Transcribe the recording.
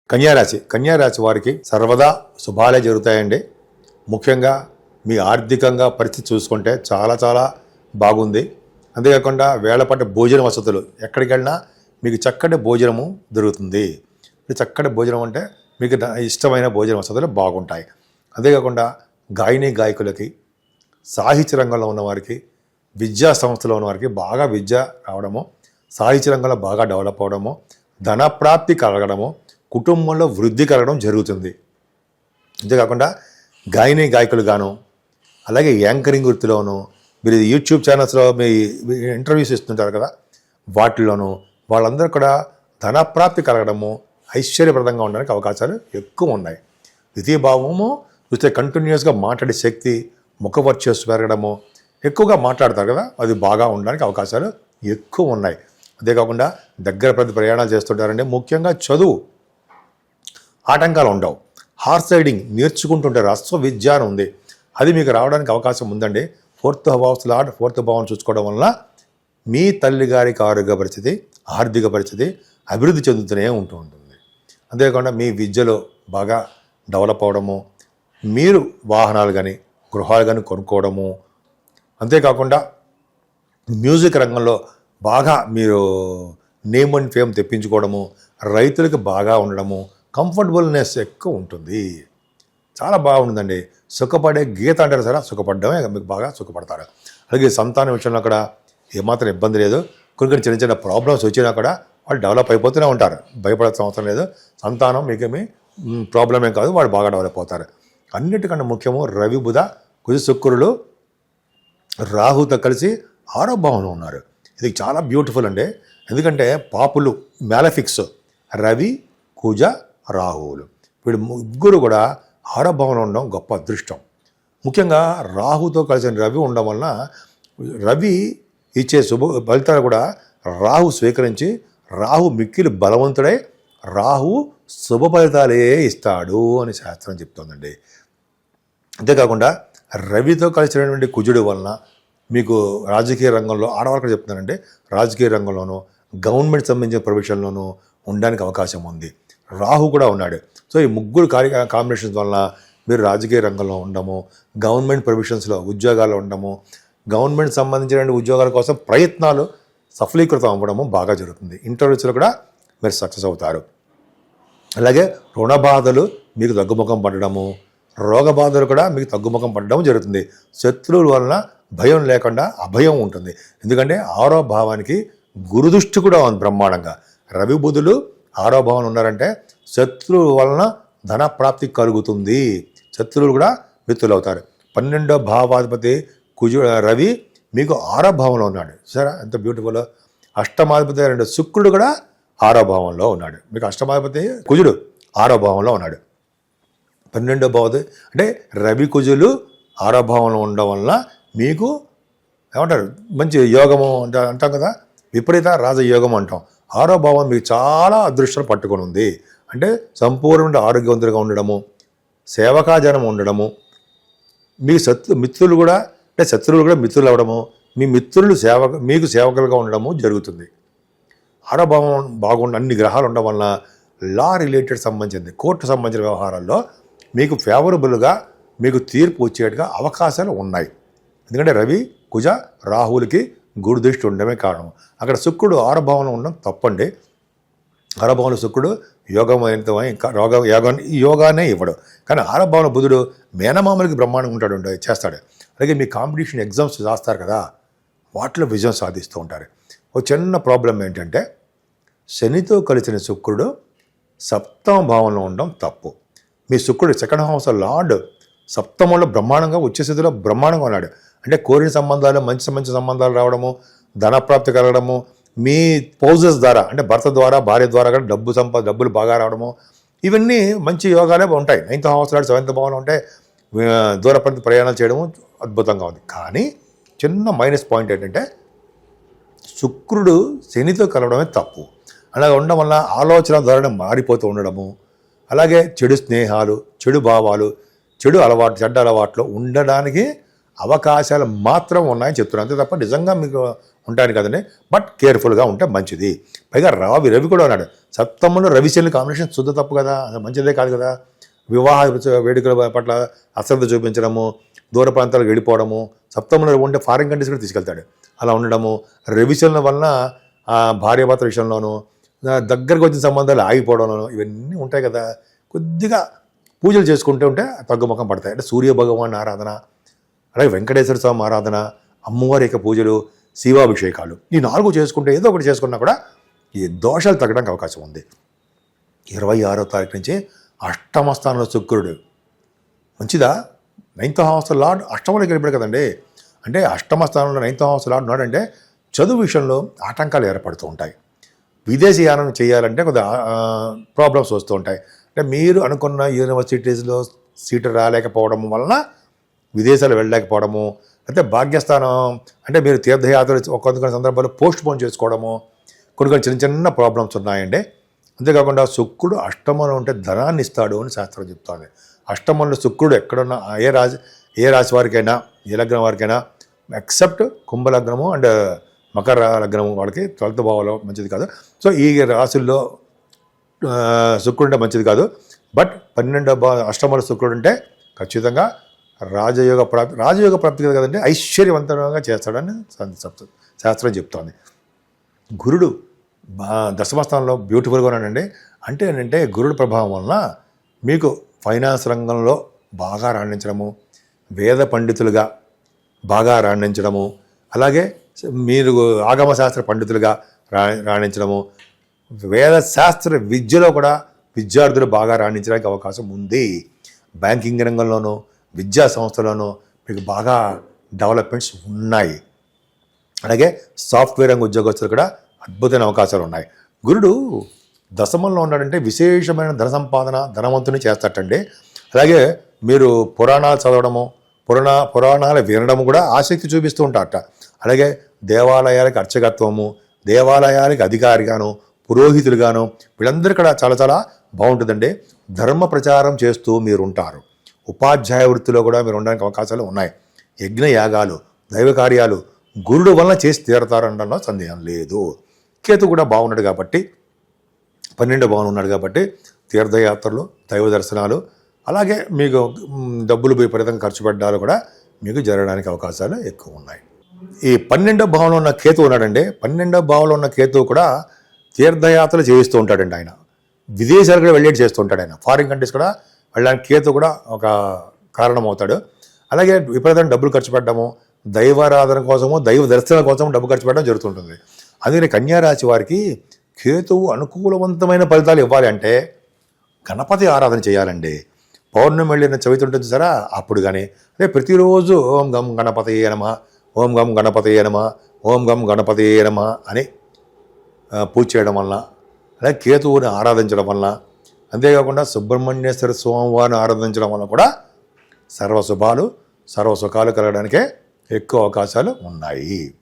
కన్యారాశి వారికి సర్వదా శుభాలే జరుగుతాయండి. ముఖ్యంగా మీ ఆర్థికంగా పరిస్థితి చూసుకుంటే చాలా బాగుంది. అంతేకాకుండా వేళపాటి భోజన వసతులు, ఎక్కడికి వెళ్ళినా మీకు చక్కటి భోజనము దొరుకుతుంది. చక్కటి భోజనం అంటే మీకు ఇష్టమైన భోజన వసతులు బాగుంటాయి. అంతేకాకుండా గాయకులకి, సాహిత్య రంగంలో ఉన్నవారికి, విద్యా సంస్థలో ఉన్నవారికి బాగా విద్య రావడము, సాహిత్య రంగంలో బాగా డెవలప్ అవడము, ధనప్రాప్తి కలగడము, కుటుంబంలో వృద్ధి కలగడం జరుగుతుంది. అంతేకాకుండా గాయకులు గాను, అలాగే యాంకరింగ్ వృత్తిలోను, మీరు యూట్యూబ్ ఛానల్స్లో మీ ఇంటర్వ్యూస్ ఇస్తుంటారు కదా, వాటిలోనూ వాళ్ళందరూ కూడా ధనప్రాప్తి కలగడము, ఐశ్వర్యప్రదంగా ఉండడానికి అవకాశాలు ఎక్కువ ఉన్నాయి. ద్వితీయ భావము చూస్తే కంటిన్యూస్గా మాట్లాడే శక్తి, ముఖ వర్చస్సు పెరగడము, ఎక్కువగా మాట్లాడతారు కదా, అది బాగా ఉండడానికి అవకాశాలు ఎక్కువ ఉన్నాయి. అంతేకాకుండా దగ్గర ప్రయాణాలు చేస్తుంటారండి. ముఖ్యంగా చదువు ఆటంకాలు ఉండవు. Horse riding నేర్చుకుంటుంటారు. విద్య అని ఉంది, అది మీకు రావడానికి అవకాశం ఉందండి. ఫోర్త్ భావం చూసుకోవడం వలన మీ తల్లిగారికి ఆరోగ్య పరిస్థితి, ఆర్థిక పరిస్థితి అభివృద్ధి చెందుతూనే ఉంటుంది. అంతేకాకుండా మీ విద్యలో బాగా డెవలప్ అవడము, మీరు వాహనాలు కానీ గృహాలు కానీ కొనుక్కోవడము, అంతేకాకుండా మ్యూజిక్ రంగంలో బాగా మీరు నేమ్ అండ్ ఫేమ్ తెప్పించుకోవడము, రైతులకు బాగా ఉండడము, కంఫర్టబుల్నెస్ ఎక్కువ ఉంటుంది. చాలా బాగుంటుందండి. సుఖపడే గీత అంటారు సరే, సుఖపడడమే మీకు బాగా సుఖపడతారు. అలాగే సంతానం విషయంలో కూడా ఏమాత్రం ఇబ్బంది లేదు. కొన్ని చిన్న ప్రాబ్లమ్స్ వచ్చినా కూడా వాళ్ళు డెవలప్ అయిపోతూనే ఉంటారు. భయపడాల్సిన అవసరం లేదు. సంతానం మీకేమీ ప్రాబ్లమే కాదు, వాళ్ళు బాగా డెవలప్ అవుతారు. అన్నిటికన్నా ముఖ్యము రవి, బుధ, కుజ, శుక్రులు రాహుతో కలిసి 6వ భావంలో ఉన్నారు. ఇది చాలా బ్యూటిఫుల్ అండి. ఎందుకంటే పాపులు మ్యాలఫిక్స్ రవి, కుజ, రాహువులు వీడు ముగ్గురు కూడా 6వ భావంలో ఉండడం గొప్ప అదృష్టం. ముఖ్యంగా రాహుతో కలిసిన రవి ఉండడం వలన రవి ఇచ్చే శుభ ఫలితాలు కూడా రాహు స్వీకరించి, రాహు మిక్కిలి బలవంతుడై రాహు శుభ ఫలితాలే ఇస్తాడు అని శాస్త్రం చెప్తోందండి. అంతేకాకుండా రవితో కలిసినటువంటి కుజుడి వలన మీకు రాజకీయ రంగంలో, ఆడవాళ్ళకి చెప్తున్నానంటే రాజకీయ రంగంలోనూ, గవర్నమెంట్ సంబంధించిన ప్రొఫెషన్లోనూ ఉండడానికి అవకాశం ఉంది. రాహు కూడా ఉన్నాడు. సో ఈ ముగ్గురు కాంబినేషన్స్ వలన మీరు రాజకీయ రంగంలో ఉండము, గవర్నమెంట్ ప్రొఫెషన్స్లో ఉద్యోగాలు ఉండము, గవర్నమెంట్ సంబంధించిన ఉద్యోగాల కోసం ప్రయత్నాలు సఫలీకృతం అవ్వడము బాగా జరుగుతుంది. ఇంటర్వ్యూస్లో కూడా మీరు సక్సెస్ అవుతారు. అలాగే రుణ బాధలు మీకు తగ్గుముఖం పడడము, రోగ బాధలు కూడా మీకు తగ్గుముఖం పడడం జరుగుతుంది. శత్రువుల వలన భయం లేకుండా అభయం ఉంటుంది. ఎందుకంటే 6వ భావానికి గురుదృష్టి కూడా ఉంది బ్రహ్మాండంగా. రవి, బుధులు 6వ భావంలో ఉన్నారంటే శత్రువుల వలన ధన ప్రాప్తి కలుగుతుంది. శత్రువులు కూడా మిత్రులు అవుతారు. 12వ భావాధిపతి రవి మీకు 6వ భావంలో ఉన్నాడు. సరే ఎంత బ్యూటిఫుల్. అష్టమాధిపతి 2 శుక్రుడు కూడా 6వ భావంలో ఉన్నాడు. మీకు అష్టమాధిపతి కుజుడు 6వ భావంలో ఉన్నాడు. 12వ భావతి అంటే రవి, కుజులు 6వ భావంలో ఉండడం వలన మీకు ఏమంటారు, మంచి యోగము అంటాం కదా, విపరీత రాజయోగం అంటాం. 6వ భావం మీకు చాలా అదృష్టాలు పట్టుకొని ఉంది. అంటే సంపూర్ణ ఆరోగ్యవంతులుగా ఉండడము, సేవకాజనం ఉండడము, మీ మిత్రులు కూడా అంటే శత్రువులు కూడా మిత్రులు అవ్వడము, మీ మిత్రులు మీకు సేవకులుగా ఉండడము జరుగుతుంది. 6వ భావం బాగుండి అన్ని గ్రహాలు ఉండడం వలన లా రిలేటెడ్ సంబంధించింది, కోర్టు సంబంధించిన వ్యవహారాల్లో మీకు ఫేవరబుల్గా మీకు తీర్పు వచ్చేట్టుగా అవకాశాలు ఉన్నాయి. ఎందుకంటే రవి, కుజ, రాహులకి గురుదృష్టి ఉండడమే కారణం. అక్కడ శుక్రుడు 6వ భావంలో ఉండడం తప్పండి. 6వ భావంలో శుక్రుడు యోగానే ఇవ్వడు. కానీ 6వ భావంలో బుధుడు మేనమామలకి బ్రహ్మాండంగా ఉంటాడు, చేస్తాడు. అలాగే మీ కాంపిటీషన్ ఎగ్జామ్స్ రాస్తారు కదా, వాటిలో విజయం సాధిస్తూ ఉంటారు. ఒక చిన్న ప్రాబ్లం ఏంటంటే శనితో కలిసిన శుక్రుడు 7వ భావంలో ఉండడం తప్పు. మీ శుక్రుడు 2nd హౌస్ లార్డ్ 7మంలో బ్రహ్మాండంగా వచ్చే స్థితిలో బ్రహ్మాండంగా ఉన్నాడు. అంటే కోరిన సంబంధాలు, మంచి సంబంధాలు రావడము, ధనప్రాప్తి కలగడము, మీ స్పౌజెస్ ద్వారా అంటే భర్త ద్వారా, భార్య ద్వారా కూడా డబ్బులు బాగా రావడము, ఇవన్నీ మంచి యోగాలే ఉంటాయి. 9th హౌస్ లార్డ్ 7th భావంలో ఉంటే దూర ప్రాంత ప్రయాణాలు చేయడము అద్భుతంగా ఉంది. కానీ చిన్న మైనస్ పాయింట్ ఏంటంటే శుక్రుడు శనితో కలవడమే తప్పు. అలాగే ఉండడం వల్ల ఆలోచన ధోరణి మారిపోతూ ఉండడము, అలాగే చెడు స్నేహాలు, చెడు భావాలు, చెడు అలవాట్లు ఉండడానికి అవకాశాలు మాత్రం ఉన్నాయని చెప్తున్నాను. అంతే తప్ప నిజంగా మీకు ఉంటాను కదండి. బట్ కేర్ఫుల్గా ఉంటే మంచిది. పైగా రవి కూడా ఉన్నాడు. సప్తమంలో రవిశని కాంబినేషన్ శుద్ధ తప్పు కదా, అది మంచిదే కాదు కదా. వివాహ వేడుకల పట్ల అశ్రద్ధ చూపించడము, దూర ప్రాంతాలకు వెళ్ళిపోవడము, సప్తమంలో ఉంటే ఫారిన్ కంట్రీస్ కూడా తీసుకెళ్తాడు. అలా ఉండడము, రవిశనుల వలన భార్యాభర్తల విషయంలోనూ దగ్గరకు వచ్చిన సంబంధాలు ఆగిపోవడంలోనూ ఇవన్నీ ఉంటాయి కదా. కొద్దిగా పూజలు చేసుకుంటూ ఉంటే తగ్గుముఖం పడతాయి. అంటే సూర్య భగవాన్ ఆరాధన, అలాగే వెంకటేశ్వర స్వామి ఆరాధన, అమ్మవారి యొక్క పూజలు, శివాభిషేకాలు, ఈ 4 చేసుకుంటే ఏదో ఒకటి చేసుకున్నా కూడా ఈ దోషాలు తగ్గడానికి అవకాశం ఉంది. 26వ తారీఖు నుంచి అష్టమ స్థానంలో శుక్రుడు మంచిదా. 9th హౌస్ లార్డ్ అష్టమంలోకి వెళ్ళిపోయాడు కదండి. అంటే అష్టమ స్థానంలో 9th హౌస్ లార్డ్ ఉన్నాడంటే చదువు విషయంలో ఆటంకాలు ఏర్పడుతూ ఉంటాయి. విదేశీయానం చేయాలంటే కొద్దిగా ప్రాబ్లమ్స్ వస్తూ ఉంటాయి. అంటే మీరు అనుకున్న యూనివర్సిటీస్లో సీటు రాలేకపోవడం వలన విదేశాలు వెళ్ళలేకపోవడము, అయితే భాగ్యస్థానం అంటే మీరు తీర్థయాత్రలు కొన్ని సందర్భాల్లో పోస్ట్ పోన్ చేసుకోవడము, కొన్ని చిన్న చిన్న ప్రాబ్లమ్స్ ఉన్నాయండి. అంతేకాకుండా శుక్రుడు అష్టమంలో ఉంటే ధనాన్ని ఇస్తాడు అని శాస్త్రం చెప్తుంది. అష్టమంలో శుక్రుడు ఎక్కడున్నా ఏ రాశి వారికైనా, ఏ లగ్నం వారికైనా, ఎక్సెప్ట్ కుంభలగ్నము అండ్ మకర లగ్నము వాళ్ళకి 12th భావంలో మంచిది కాదు. సో ఈ రాశుల్లో శుక్రుడు అంటే మంచిది కాదు. బట్ 12వ అష్టమంలో శుక్రుడు ఉంటే ఖచ్చితంగా రాజయోగ ప్రాప్తి కదండి, ఐశ్వర్యవంతంగా చేస్తాడని శాస్త్రం చెప్తోంది. గురుడు దశమస్థానంలో బ్యూటిఫుల్గా ఉన్నాడండి. అంటే ఏంటంటే గురుడు ప్రభావం వలన మీకు ఫైనాన్స్ రంగంలో బాగా రాణించడము, వేద పండితులుగా బాగా రాణించడము, అలాగే మీరు ఆగమశాస్త్ర పండితులుగా రాణించడము, వేదశాస్త్ర విద్యలో కూడా విద్యార్థులు బాగా రాణించడానికి అవకాశం ఉంది. బ్యాంకింగ్ రంగంలోనూ విద్యా సంస్థలోనూ మీకు బాగా డెవలప్మెంట్స్ ఉన్నాయి. అలాగే సాఫ్ట్వేర్ రంగ ఉద్యోగస్తులు కూడా అద్భుతమైన అవకాశాలు ఉన్నాయి. గురుడు దశమంలో ఉన్నాడంటే విశేషమైన ధన సంపాదన, ధనవంతుని చేస్తాటండి. అలాగే మీరు పురాణాలు చదవడము, పురాణాలు వినడము కూడా ఆసక్తి చూపిస్తూ ఉంటారట. అలాగే దేవాలయాలకు అర్చకత్వము, దేవాలయాలకు అధికారిగాను, పురోహితులుగాను వీళ్ళందరూ కూడా చాలా చాలా బాగుంటుందండి. ధర్మ ప్రచారం చేస్తూ మీరు ఉంటారు. ఉపాధ్యాయ వృత్తిలో కూడా మీరు ఉండడానికి అవకాశాలు ఉన్నాయి. యజ్ఞ యాగాలు, దైవ కార్యాలు గురుడు వలన చేసి తీరతారనడంలో సందేహం లేదు. కేతు కూడా బాగున్నాడు కాబట్టి, 12వ భావన ఉన్నాడు కాబట్టి తీర్థయాత్రలు, దైవ దర్శనాలు, అలాగే మీకు డబ్బులు విపరీతంగా ఖర్చు పెట్టడాలు కూడా మీకు జరగడానికి అవకాశాలు ఎక్కువ ఉన్నాయి. ఈ 12వ భావంలో ఉన్న కేతు ఉన్నాడండి. 12వ భావంలో ఉన్న కేతు కూడా తీర్థయాత్రలు చేయిస్తూ ఉంటాడండి. ఆయన విదేశాలు కూడా వెళ్ళేటి చేస్తూ ఉంటాడు. ఆయన ఫారిన్ కంట్రీస్ కూడా వెళ్ళడానికి కేతు కూడా ఒక కారణం అవుతాడు. అలాగే విపరీతంగా డబ్బులు ఖర్చు పెట్టడము, దైవారాధన కోసము, దైవ దర్శనం కోసం డబ్బు ఖర్చు పెట్టడం జరుగుతుంటుంది. అందుకని కన్యారాశి వారికి కేతువు అనుకూలవంతమైన ఫలితాలు ఇవ్వాలి అంటే గణపతి ఆరాధన చేయాలండి. పౌర్ణమి వెళ్ళిన చవితి ఉంటుంది సరే, అప్పుడు కానీ అదే ప్రతిరోజు ఓం గం గణపతయే నమః, ఓం గం గణపతయే నమః, ఓం గం గణపతయే నమః అని పూజ చేయడం వలన, అలాగే కేతువుని ఆరాధించడం వలన, అంతేకాకుండా సుబ్రహ్మణ్యేశ్వర స్వామివారిని ఆరాధించడం వలన కూడా సర్వశుభాలు, సర్వసుఖాలు కలగడానికే ఎక్కువ అవకాశాలు ఉన్నాయి.